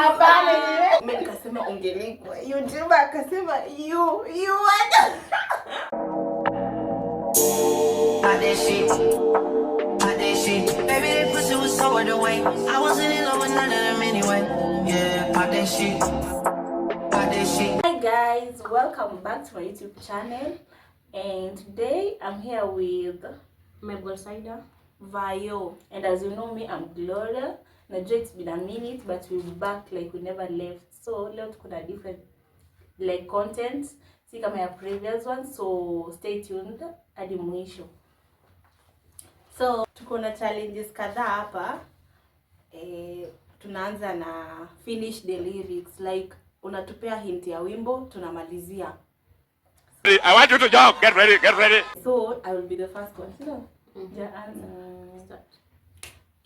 Hapana, mimi nikasema ungelikwa. YouTuber akasema you what? Baby, that pussy was so the way. I wasn't in love with none of them anyway. Yeah, pop that shit. Hi guys, welcome back to my YouTube channel. And today I'm here with Mabel Saida, Vayo. And as you know me, I'm Gloria. Najua it's been a minute, but we'll be back like we never left. So leo tuko na different like content, si kama ya previous one. So stay tuned hadi mwisho. So tuko na challenges kadhaa hapa. Tunaanza na finish the lyrics, like unatupea hint ya wimbo tunamalizia. I want you to jog. Get ready. So I will be the first one. So yeah, start.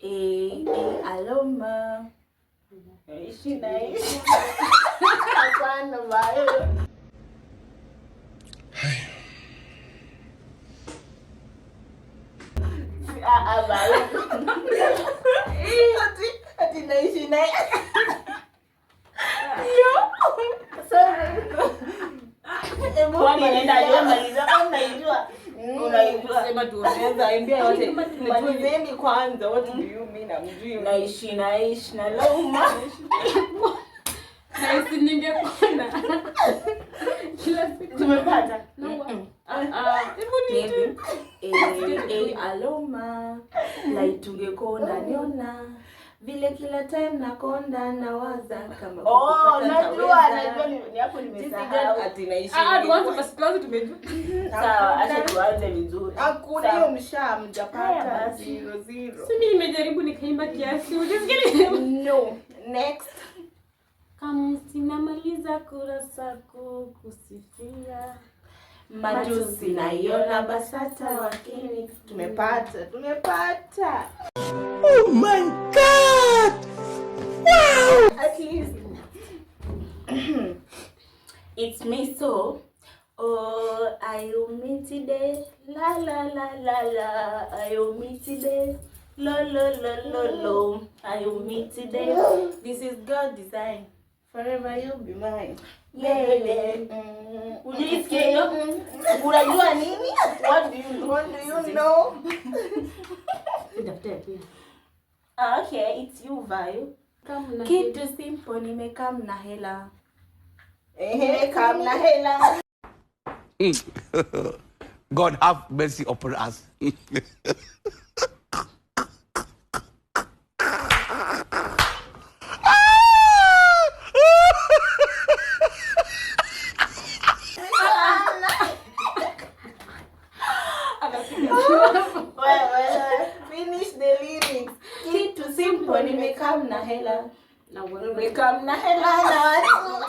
Aloma. She nice. Hapana Vayo. Vayo. Ati naishi naye. Kwani nenda aliyemaliza kama unaijua. Unaijua sema tuongeza imbia yote. Malizeni kwanza, what do you mean? Amjui naishi na Loma. Naishi ningekuona. Kila siku Tumepata. Hebu Aloma. Like tungekona niona. Vile kila time nakonda nawaza kama najua ni hapo nimesahau ati naishi. tuanze tumejua. Sawa, acha tuanze vizuri. Hakuna hiyo mjapata 0-0. Si mimi nimejaribu nikaimba kiasi. Usisikilize. No. Next. Kama sinamaliza kurasa kusifia. Majusi naiona BASATA wakini. Tumepata. Oh my God! Wow! At least. It's me so. Oh, ayumi today. La la la la la. Ayumi today. Lo. Ayumi today. This is God design. Forever you'll be mine. Yeah. Ujisikia hiyo? Unajua nini? What do you know? Okay, it's you Vayo. Kitu simple nimekam na hela. Kam na hela. God have mercy upon us. Finish the lyrics. Kitu simple nimekam na hela. Nimekam na hela na watu.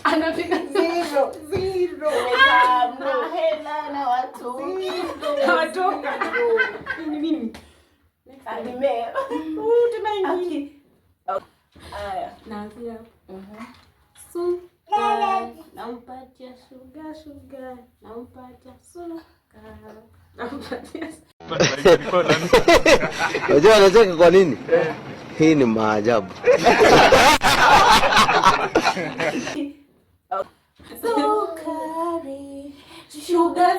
Anafika 0. Nimekam na hela na watu. Hawatoka. Nini? Anime. Tunaingia. Aya. Naanzia. Nampatia sugar. Nampatia sugar. Unajua anacheka kwa nini? Hii ni maajabu.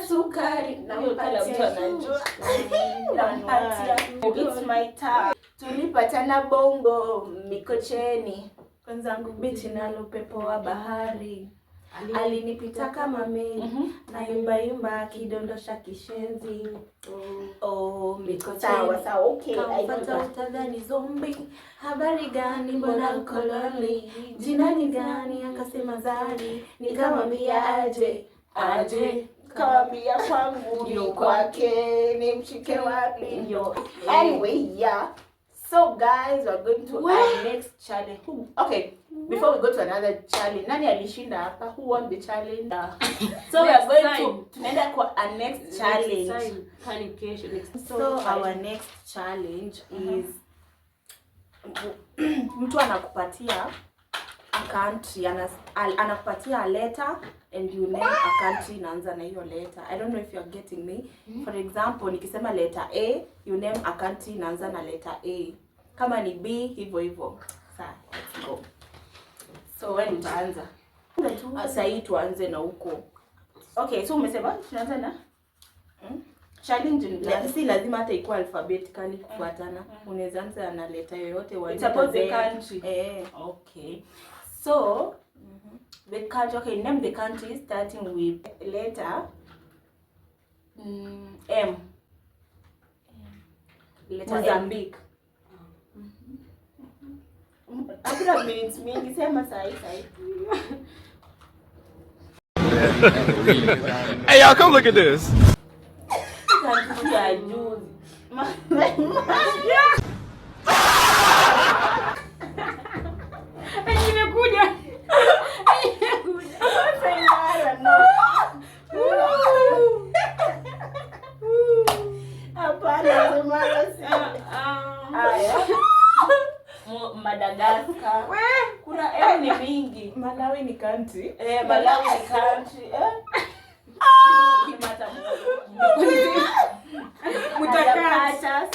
Sukari. Nampatia. It's my time. Tulipatana Bongo Mikocheni. Wenzangu bichi nalo pepo wa bahari. Alinipita kama meli. Na yumba kidondosha kishenzi. Mikocheni. Sawa, okay. Kamfata utadhani zombi. Habari gani mbona uko lonely? Jina ni gani? Akasema Zari. Nikamwambia aje. Kawambia kwangu ndio kwake. Nimshike wapi ndio. Anyway, yeah. So guys, we're going to our next challenge. Okay, before we go to another challenge, nani alishinda hapa? Who won the challenge? So we are going to tunaenda kwa a next challenge. So our next challenge is mtu anakupatia a country, anakupatia a letter and you name a country inaanza na hiyo letter. I don't know if you're getting me. For example, nikisema letter A, you name a country inaanza na letter A. Kama ni B hivyo hivyo. Sawa, let's go. So wewe utaanza. Sasa hii tuanze na huko. Okay, so umesema tunaanza na challenge si lazima hata ikuwa alphabetically kufuatana. Unaweza anza na letter yoyote wa It's about the country. Okay. So the country, okay, name the country starting with letter M. Letter Mozambique. Hakuna minutes mingi, sema sahi. Hey, y'all, come look at this. Nimekuja. Madagascar. Kuna ni mingi. Malawi ni country. Malawi ni country. Kimata Mutakacha.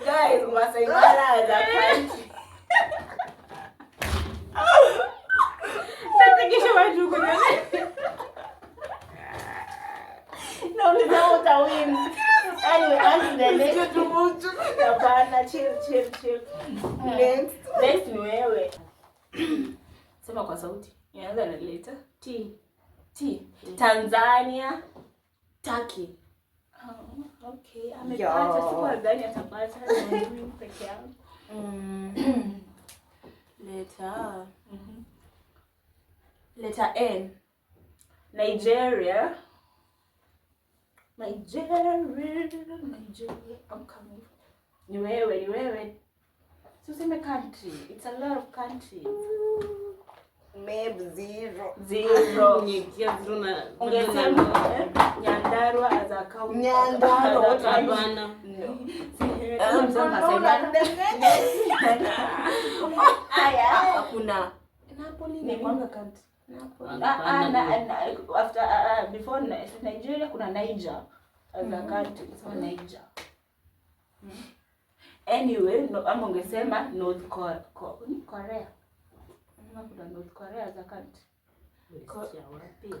Guys, Masai Mara is a country. Natikisha watu kuna. No, we don't win. Anyway, on to the next. Hapana, chill. Next ni wewe. Sema kwa sauti. Inaanza na letter T. Tanzania. Turkey. Okay. Amepata sikuwa gani atapata na mimi peke yangu. Letter N. Nigeria. I'm coming. Ni wewe. So sema country. It's a lot of countries. Maybe zero. Ungesema Nyandarua as a county. Nyandarua. Hakuna. Napoli ni mwanga country. Before Nigeria kuna Niger as a country. So Niger. Anyway, ama ungesema North Korea. Kuna North Korea as a country.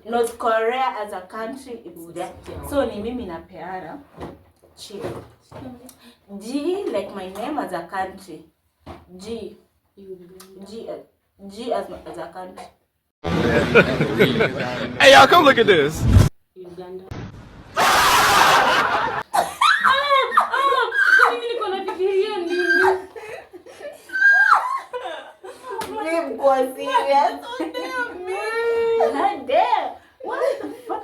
North Korea as a country, it's there. So ni mimi na Peara. Chill. G like my name as a country. G as a country. Hey, y'all, come look at this. Uganda. What the fuck?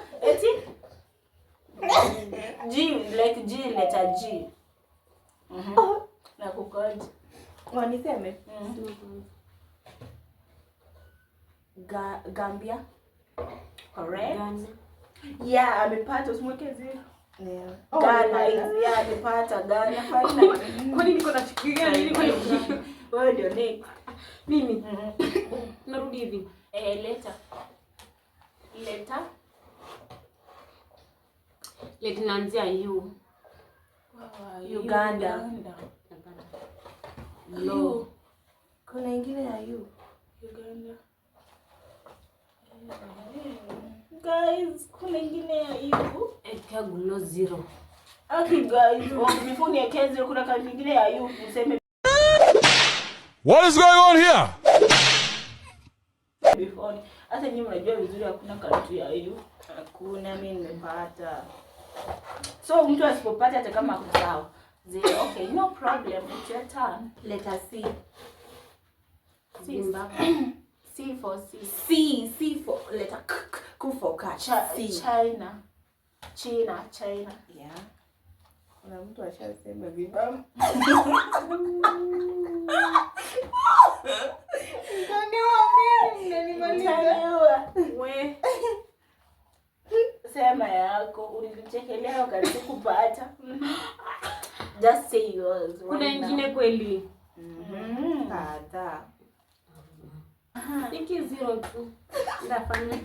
G, like G, letter G. Na kukoje. Waniseme? Gambia. Correct? Ghana. Yeah, amepata usimweke zero. Yeah. Ghana, yeah, amepata Ghana. Fine. Kwani niko nafikiria nini kwa Wewe ndio next. mimi? Narudi hivi. Letter. Leti naanzia U. Uganda. No. Kuna ingine ya U. Uganda. Guys, kuna ingine ya U. Ekagulo 0. Okay guys, before niweke zero kuna kazi ingine ya U useme What is going on here? before. Hata nyinyi mnajua vizuri hakuna kazi ya U. Hakuna, mimi nimepata. So mtu asipopata hata kama ako sawa. Zero. Okay, no problem. It's your turn. Letter C. Zimbabwe. C for C for letter K for cat. China. Yeah. Kuna mtu ashasema vibaya. We. Sema yako, ulinichekelea wakati kupata. Just say yours. Kuna ingine kweli? Kadha. Tiki 0 tu. Ndafanya.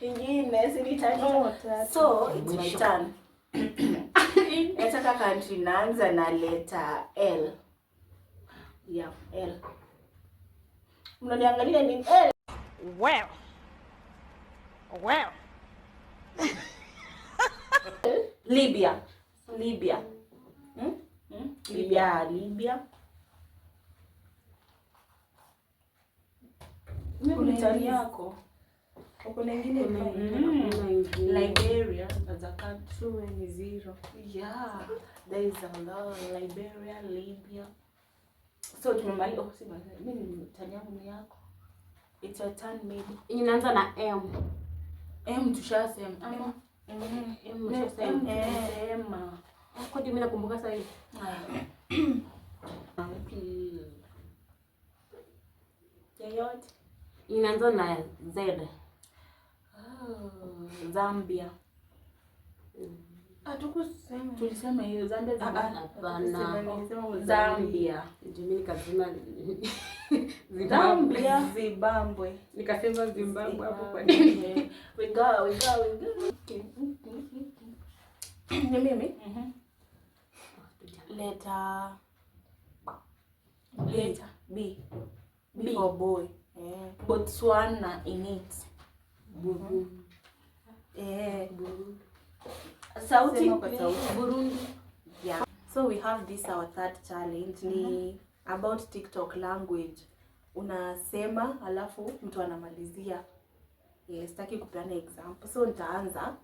ingine si nitanota. So it's my turn. Nataka country naanza na letter L. Yeah, L. Mnaniangalia nini? L. Well. Libya. Libya. Libya. Kuna Italia yako. Kuna ingine Liberia as a country ni 0. Yeah, there is a lot. Liberia, Libya. So tumemaliza. Oh, si basi. Mimi nitanyangu ni yako. It's your turn maybe. Inaanza na M. M tushasema. M. Kwa nini mimi nakumbuka sasa hivi? Yoyote. Inaanza na Z. Zambia. Hatukusema. Tulisema hiyo Zambia. Hapana. Zambia. Mimi nikasema Zimbabwe. Nikasema Zimbabwe hapo kwa nini? We go. Okay. Ni mimi? Letter B. B for boy. Botswana in it. Sauti Burundi. Yeah. So we have this our third challenge ni about TikTok language. Unasema alafu mtu anamalizia. Yes, sitaki kupeana example. So nitaanza.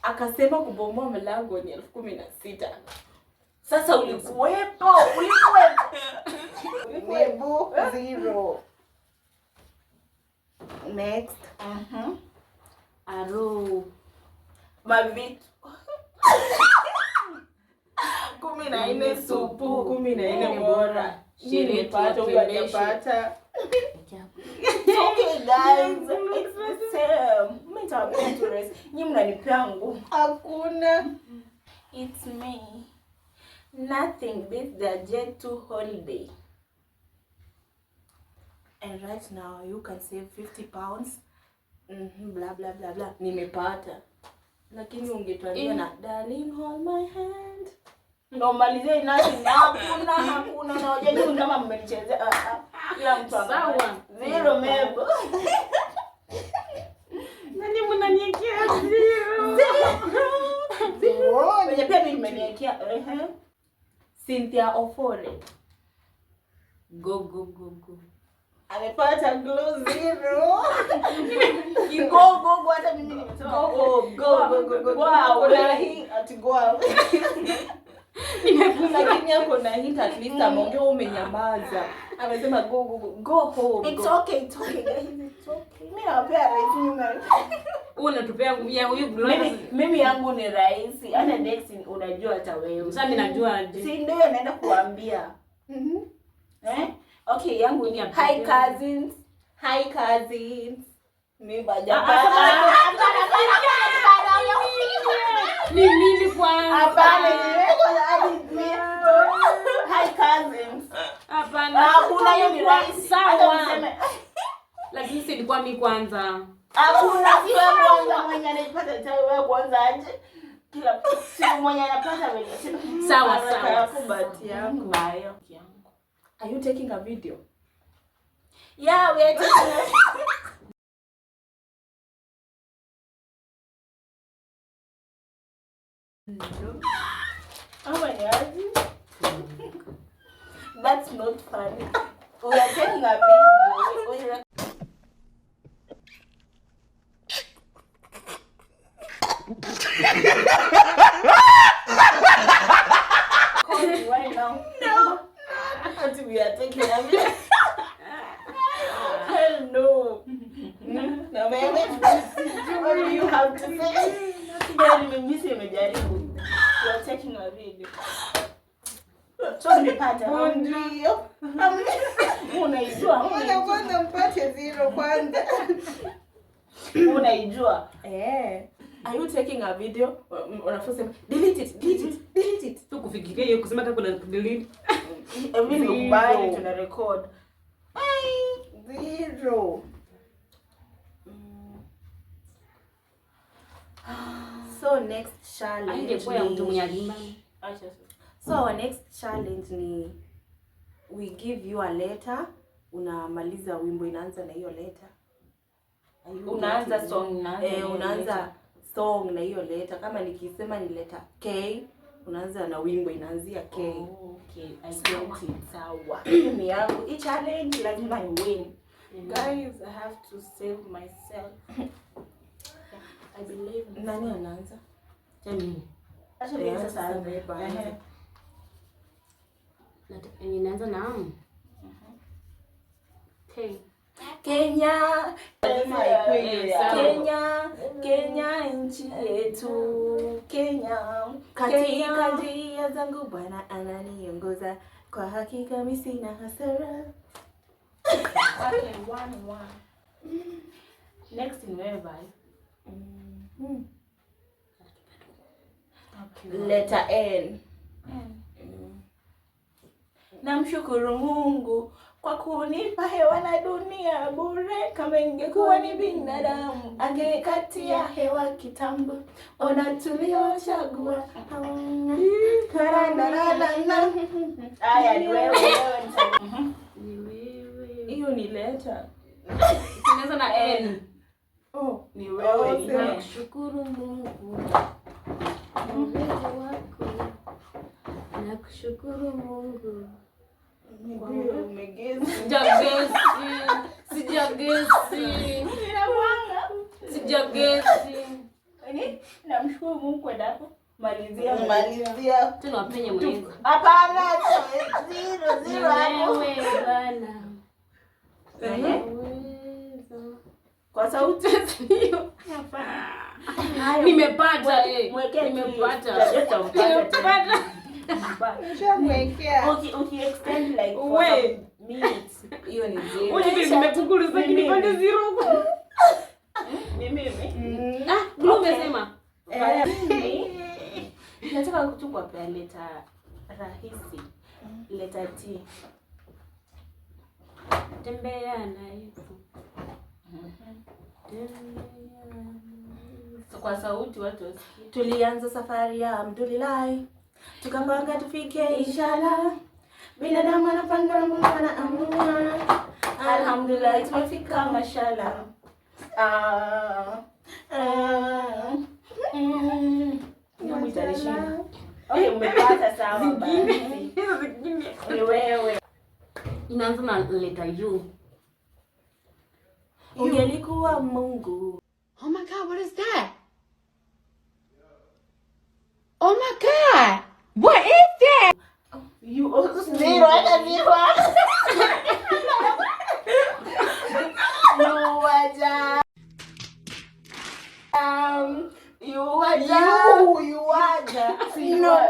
Akasema kubomoa mlango ni 16,000. Sasa ulikuwepo. Nebu 0. Next. Aro. Mavitu. 14 supu, 14 bora. Sherehe pato hujapata. Okay guys, it's the same. Mimi to rest. Nyinyi mnanipea nguvu. Hakuna. It's me. Nothing beats the Jet 2 holiday. And right now you can save 50 pounds. Blah blah blah blah. Nimepata. Lakini ungetuambia na darling hold my hand. Normalize nasi hakuna na wajeni kama mmenichezea. Kila mtu sawa. 0 mebo. Nani mnaniekea 0? 0. Wenye pia mimi nimeniekea Cynthia Ofore. Go. Amepata glow 0. Go hata mimi nimetoa. Go. Wow, na hii ati go. Lakini yako na hint at least ameongea umenyamaza. Amesema go home. It's okay guys, it's okay. Mimi nawapea rahisi nyuma. Unatupea ya huyu Mimi yangu ni rahisi. Hata next unajua hata wewe. Sasa mimi najua aje. Si ndio naenda kuambia. Okay, yangu ni hi cousins. Mimi bajapata. Ni mimi kwanza. Hapana, hi cousins. Hapana. Kuna hiyo ni rahisi. Sawa. Lakini si ilikuwa mimi kwanza. Hakuna wewe kwanza mwenye anapata tawe wewe kwanza aje. Kila siku mwenye anapata wewe. Sawa. Kubati yangu nayo. Are you taking a video? Yeah, we are taking a Oh my God. That's not funny. We are taking a video. Why now? No. We are taking a video. Hell no. No, baby. What do you have to say? We are taking a video. So nimepata. Ndio. Unaijua? Kwanza mpate 0 kwanza. Unaijua? Are you taking a video? Unafusema delete it. Tu kufikiria hiyo kusema hata kuna delete. Every mbaya tuna record. 0. So next challenge. So our next challenge ni we give you a letter, unamaliza wimbo inaanza na hiyo letter. Unaanza song na hiyo letter. Kama nikisema ni letter K, unaanza na wimbo inaanzia K. Okay, I get it. Sawa. Mimi yangu hii challenge lazima I win. Guys, I have to save myself. I believe. Nani anaanza? Jamii. Acha nianze sasa beba. Ninaanza na K. Kenya, Kenya nchi yetu. Kenya, katika njia zangu Bwana ananiongoza, kwa hakika mimi sina hasara. Okay, 1-1. Next in wherever. Letter N. Namshukuru Mungu kwa kunipa hewa na dunia bure. Kama ingekuwa ni binadamu angekatia hewa kitambo. Ona tuliochagua. Aya, ni wewe. Hiyo ni letter. Tunaanza na N. Oh, ni wewe. Nakushukuru Mungu. Nakushukuru Mungu. Sijagesi. Namshukuru Mungu kwa dapo. Malizia. Tunawapenye Mungu. Hapana, 0 hapo. Wewe bwana. Kwa sauti sio. Hapana. Nimepata extend like 4 minutes. Hiyo ni 0. Wewe nimepungula sasa nipande 0. Mimi. Blue umesema. Nataka kuchukua pia letter rahisi. Letter T. Tembea na Yesu. Kwa sauti watu wasikie. Tulianza safari ya alhamdulillah, tukapanga tufike inshallah. Binadamu anapanga na Mungu anaamua. Alhamdulillah tumefika mashallah. Okay, umepata sawa basi. Ni wewe. Inaanza na letter U. Ungelikuwa Mungu. Oh my God, what is that? Oh my God, what is that? You also 0 hata 0.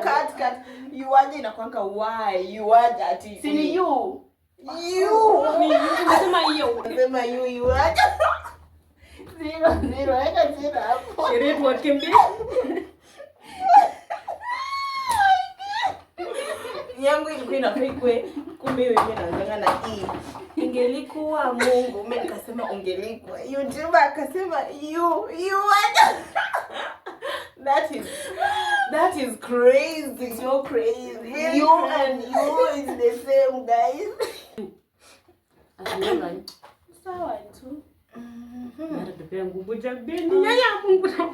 Cut. Yuaja inakuanga why? Yuaja ati. Si ni you. Unasema hiyo. Unasema yuaja. 0 hata 0 hapo. Sherehe wakembe. Yangu ilikuwa inafekwe, kumbe wewe unaanza na E. Ingelikuwa Mungu, mimi nikasema ungelikuwa. YouTuber akasema you. That is crazy. So crazy. You and you is the same, guys. Sawa tu. Natupea nguvu jabeni. Yaya Mungu na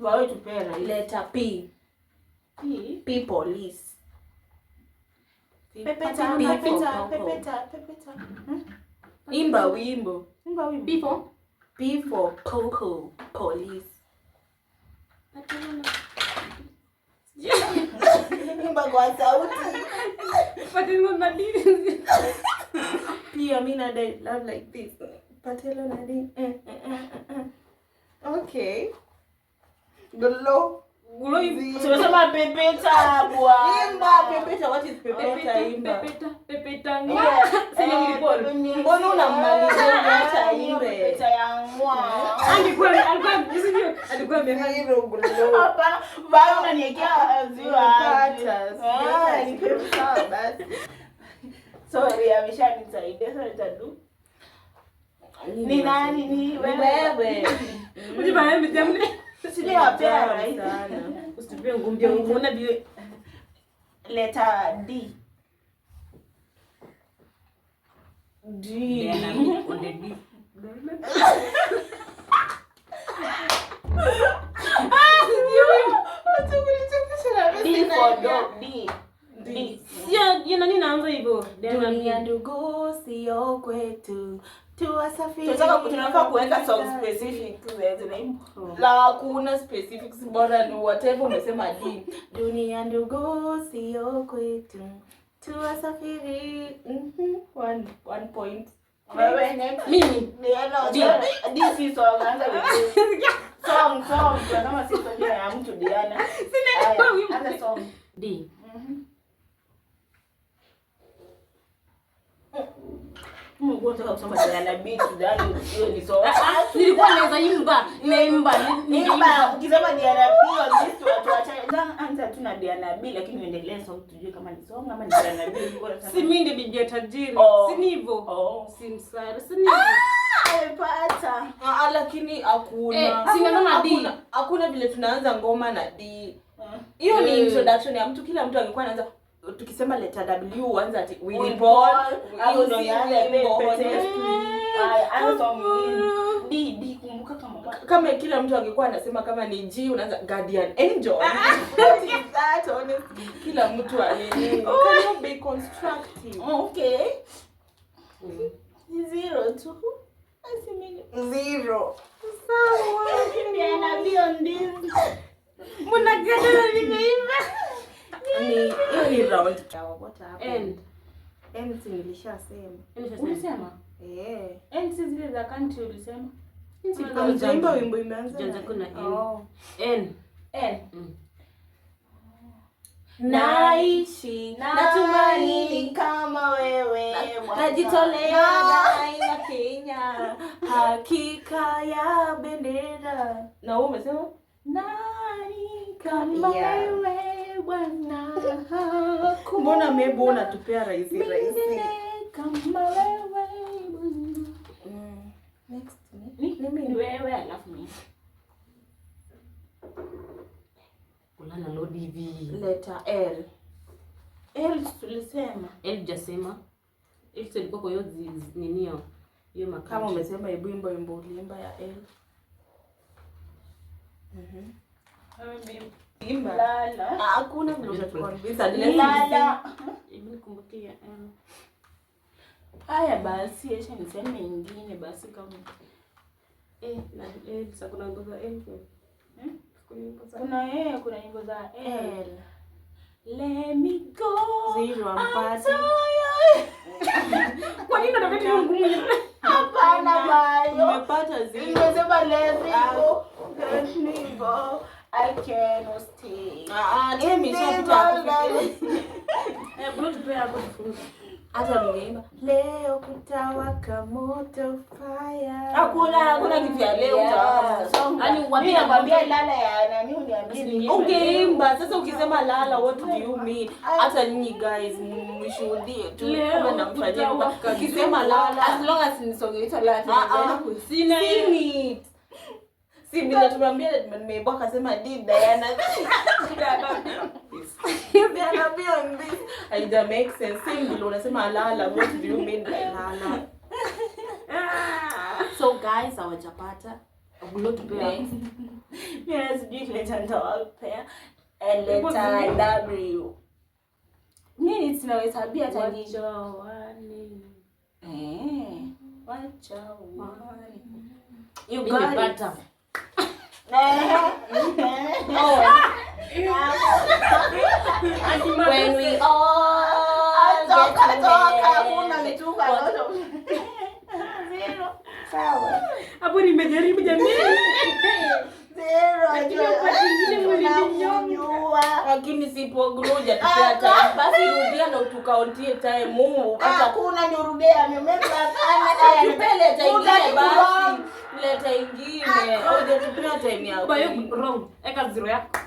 Wao tupea letter P. P police. Pepeta. Imba wimbo. P for Coco, police. Imba kwa sauti. Patelo na dini. Pia mimi na dad love like this. Patelo na dini. Okay. Golo. Tunasema pepeta bwana. Imba pepeta. What is pepeta? Imba. Pepeta. Sina nilipolo. Mbona unamalizia hata imbe? Pepeta ya mwa. Alikuwa amehiro golo. Hapana, bado unaniwekea ziwa. Ni pepeta basi. Sorry, ameshanisaidia sasa nitadu. Ni nani ni wewe? Ujibaye mjamne. Sile wapea right sana. Usitupie ngumbi unaona vile letter D. D. on the D. D for dog. D. D. Sio nani naanza hivyo? Dunia ndugu sio kwetu. Tuwasafiri. Tunafaa kuweka song specific la kuna specifics bora ni whatever umesema D. Dunia ndugu sio kwetu. Tuwasafiri. 1 point. Wewe next. Mimi. This is song anza with song kama si song ya mtu Diana. Anza song. D. Mungu anataka kusoma Diana beat ndani hiyo ni song. Nilikuwa naweza imba. Ukisema Diana B on this watu wacha anza tu na Diana B lakini uendelee song tujue kama ni song ama ni Diana B. Si mimi ndiye bibi ya tajiri. Si ni hivyo. Si msara. Si ni amepata. Lakini hakuna. Si nasema D. Hakuna vile tunaanza ngoma na D. Hiyo ni introduction ya mtu, kila mtu angekuwa anaanza tukisema letter W anza ati Willy Paul. Hiyo ndio ana song nyingine. D kumbuka kama kila mtu angekuwa anasema kama ni G unaanza Guardian Angel. What is that honestly? Kila mtu alini. Can you be constructive? Okay. 0 tu. Asimini 0. Sawa. Diana beyond this. Mbona gani nimeimba? Hiyo ni round. What happened? End nilishasema. Ulisema? End si zile za country ulisema? Mjimba wimbo imeanza. Janza kuna N. N. Naishi natumaini kama wewe najitolea daima Kenya hakika ya bendera. Na wewe umesema nani kama wewe Bwana. Mbona mebo unatupea rahisi kama wewe Bwana. Next ni wewe alafu mimi. Kulana load hivi. Letter L. L tulisema. L jasema. L ilikuwa kwa hiyo ninio. Hiyo makao. kama umesema wimbo ulimba ya L. Imba. Lala. Hakuna vile utaconvince Lala. Nikumbukia L. Haya basi acha niseme nyingine basi kama Na L sasa kuna nyimbo za L. kuna nyimbo za L. Let me go. 0 ampata. Kwa nini ndio kitu ngumu? Hapana bayo. Umepata 0. Nimesema let me go. Let me go. I cannot stay. Nimeshapita. Bro tupea hapo tufunze. Hata ningeimba Leo kutawaka moto fire. hakuna kitu ya leo utawaka. Yaani Mimi nakwambia lala ya nani uniambie Ungeimba sasa ukisema lala what do you mean? Hata nyinyi guys mshuhudie tu kama namfanyia ukisema lala as long as nisongeita lala sing it. Si bila tumwambia nimeiba akasema did Diana. Diana beyond this. Haija make sense. Sing bila unasema lala what do you mean by lala? So guys hawajapata. Bro tupea. Yes, big letter nitawapea. And letter W. Nini tunaweza hata nini? Wacha wani. You got it. When we all get together. Sawa. Hapo nimejaribu jamii. Lakini sipo gloja tupea time. Basi rudia na utukauntie time Mungu. Hakuna nirudia nimemeka kana Tupele ingine basi. Leta ingine. Oje tupea time yako. Kwa hiyo wrong. Eka 0 yako.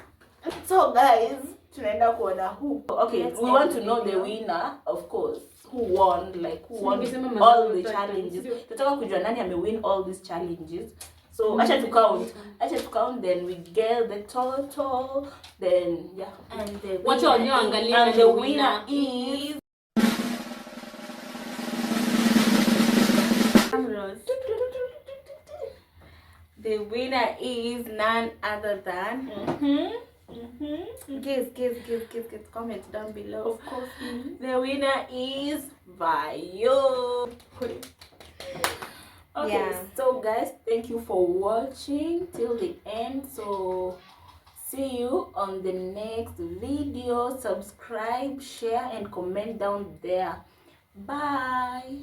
So guys, tunaenda kuona who. Okay, we want to know the winner, of course. Who won, like who won Ningesema all the mazuri challenges. tatu. Tunataka kujua nani amewin all these challenges. So acha to count, then we get the total, then yeah, and the Wacha winner walioangalia and the the winner winner is the winner is none other than guess, comment down below. Of course. The winner is Vayo. Okay, Yeah. so guys, thank you for watching till the end. So see you on the next video. Subscribe, share and comment down there. Bye.